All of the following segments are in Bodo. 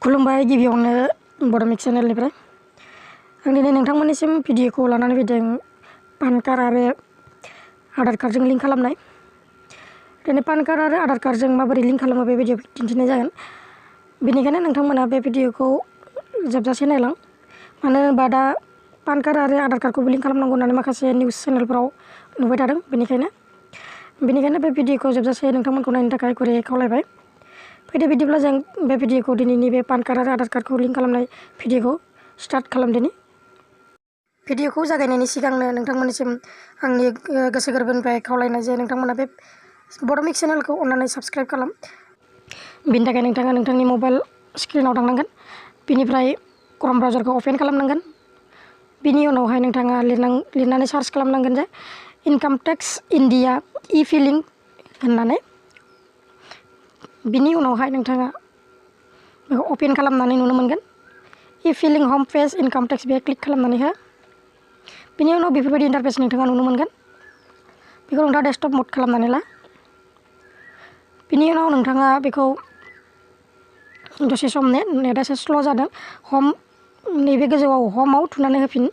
खुलुमबाय गिबियावनो बड'मिक्स चेनेलनिफ्राय आं दिनै नोंथांमोननिसिम भिडिअखौ लानानै फैदों पान कार्ड आरो आधार कार्डजों लिंक खालामनाय। दिनै पान कार्ड आरो आधार कार्डजों माबोरै लिंक खालामो बे भिडिअ दिन्थिनाय जागोन। बेनिखायनो नोंथांमोना बे भिडिअखौ जोबजासे नायलां। मानो होनोबा दा पान कार्ड आरो आधार कार्डखौबो लिंक खालामनांगौ होननानै माखासे निउस चेनेलफोराव नुबाय थादों। बेनिखायनो बे भिडिअखौ जोबजासे नोंथांमोनखौ नायनो थाखाय गुरैयै खावलायबाय। फैदो बिदिब्ला जों बे भिडिअखौ दिनैनि बे पान कार्ड आरो आधार कार्डखौ लिंक खालामनाय भिडिअखौ स्टार्ट खालामदिनि। भिडिअखौ जागायनायनि सिगांनो नोंथांमोननिसिम आंनि गोसो गोरबोनिफ्राय खावलायनाय जे नोंथांमोना बे बड'मिक्स चेनेलखौ अननानै साबस्क्राइब खालाम। बिनि थाखाय नोंथाङा नोंथांनि मबाइल स्क्रिनाव थांनांगोन। बिनिफ्राय क्रम ब्राउजारखौ अपेन खालामनांगोन। बिनि उनावहाय नोंथाङा लिरनानै सार्च खालामनांगोन जे इनकाम टेक्स इन्डिया इ-फिलिं होननानै। बिनि उनावहाय नोंथाङा बेखौ अपेन खालामनानै नुनो मोनगोन इ-फिलिं हम पेज इनकाम टेक्स बे क्लिक खालामनानै हो। बिनि उनाव बेफोरबायदि इन्टारफेस नोंथाङा नुनो मोनगोन। बेखौ नोंथाङा डेस्कटप मड खालामनानै ला। बिनि उनाव नोंथाङा बेखौ दसे सम नेटआ एसे स्ल' जादों। नैबे गोजौआव हमाव थुनानै होफिन।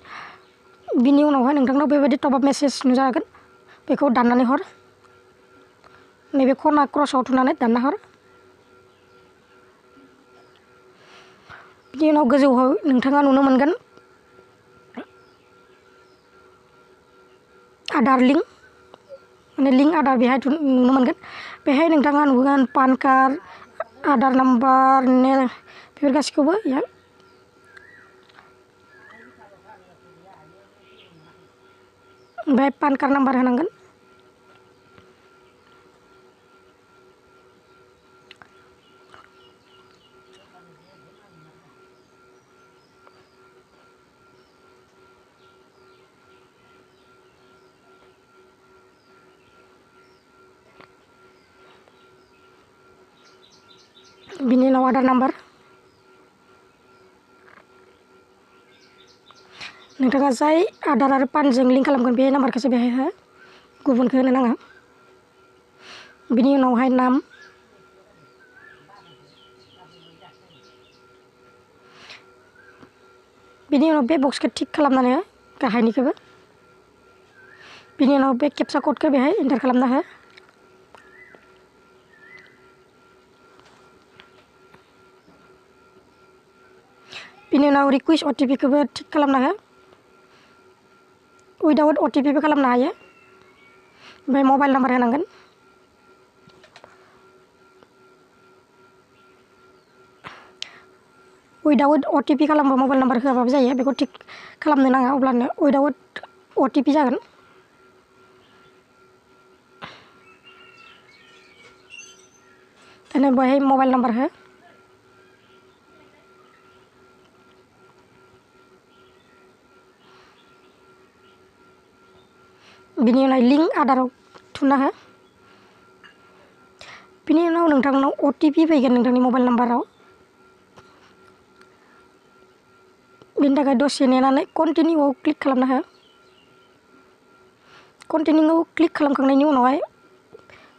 बिनि उनावहाय नोंथांनाव बेबायदि टपआप मेसेज नुजागोन। बेखौ दाननानै हर। नैबे खना क्रसआव थुनानै दानना हर। बिनि उनाव गोजौआव नोंथाङा नुनो मोनगोन आधार लिंक माने लिंक आधार बेहाय नुनो मोनगोन। बेहाय नोंथाङा नुगोन पान कार्ड आधार नाम्बार बेफोर गासैखौबो बेहाय पान कार्ड नाम्बार होनांगोन। बिनि उनाव आधार नाम्बार नोंथाङा जाय आधार आरो पानजों लिंक खालामगोन बे नाम्बारखौसो बेहाय हो, गुबुनखौ होनो नाङा। बिनि उनावहाय नाम, बिनि उनाव बे बक्सखौ टिक खालामनानै हो गाहायनिखौबो। बिनि उनाव बे केपचा क'डखौ बेहाय एन्टार खालामना हो। बिनि उनाव रिकुवेस्ट अटिपिखौबो थिक खालामना हो। उइदाउट अटिपिबो खालामनो हायो। ओमफ्राय मबाइल नाम्बार होनांगोन। उइदाउट अटिपि खालामबा मबाइल नाम्बार होआबाबो जायो। बेखौ थिक खालामनो नाङा, अब्लानो उइदाउट अटिपि जागोन। दाना बेहाय मबाइल नाम्बार हो। बिनि उनाव लिंक आधाराव थुना हो। बिनि उनाव नोंथांनाव अटिपि फैगोन नोंथांनि मबाइल नाम्बाराव। बिनि थाखाय दसे नेनानै कन्टिनिउआव क्लिक खालामना हो। कन्टिनिउआव क्लिक खालामखांनायनि उनावहाय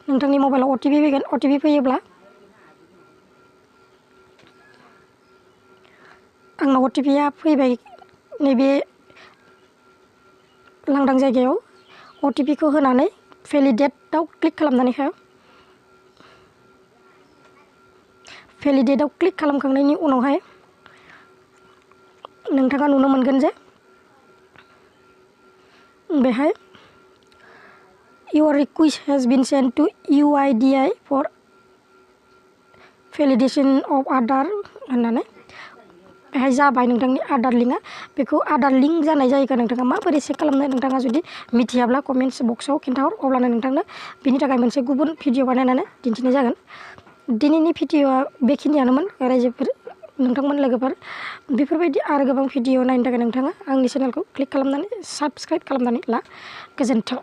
नोंथांनि मबाइलाव अटिपि फैगोन। अटिपि फैयोब्ला आंनाव अटिपिआ फैबाय। नैबे लांदां जायगायाव अटिपिखौ होनानै भेलिडेटआव क्लिक खालामनानै हो। भेलिडेटआव क्लिक खालामखांनायनि उनावहाय नोंथाङा नुनो मोनगोन जे बेहाय your request has been sent to UIDAI for validation of Aadhaar होननानै बेहाय जाबाय नोंथांनि आधार लिंकआ। बेखौ आधार लिंक जानाय जायगा नोंथाङा माबोरै चेक खालामनो नोंथाङा जुदि मिथियाब्ला कमेन्ट्स बक्सआव खिन्थाहर, अब्लानो नोंथांनो बिनि थाखाय मोनसे गुबुन भिडिअ बानायनानै दिन्थिनाय जागोन। दिनैनि भिडिअआ बेखिनियानोमोन। रायजोफोर, नोंथांमोन लोगोफोर, बेफोरबायदि आरो गोबां भिडिअ नायनो थाखाय नोंथाङा आंनि चेनेलखौ क्लिक खालामनानै साबस्क्राइब खालामनानै ला। गोजोन्थों।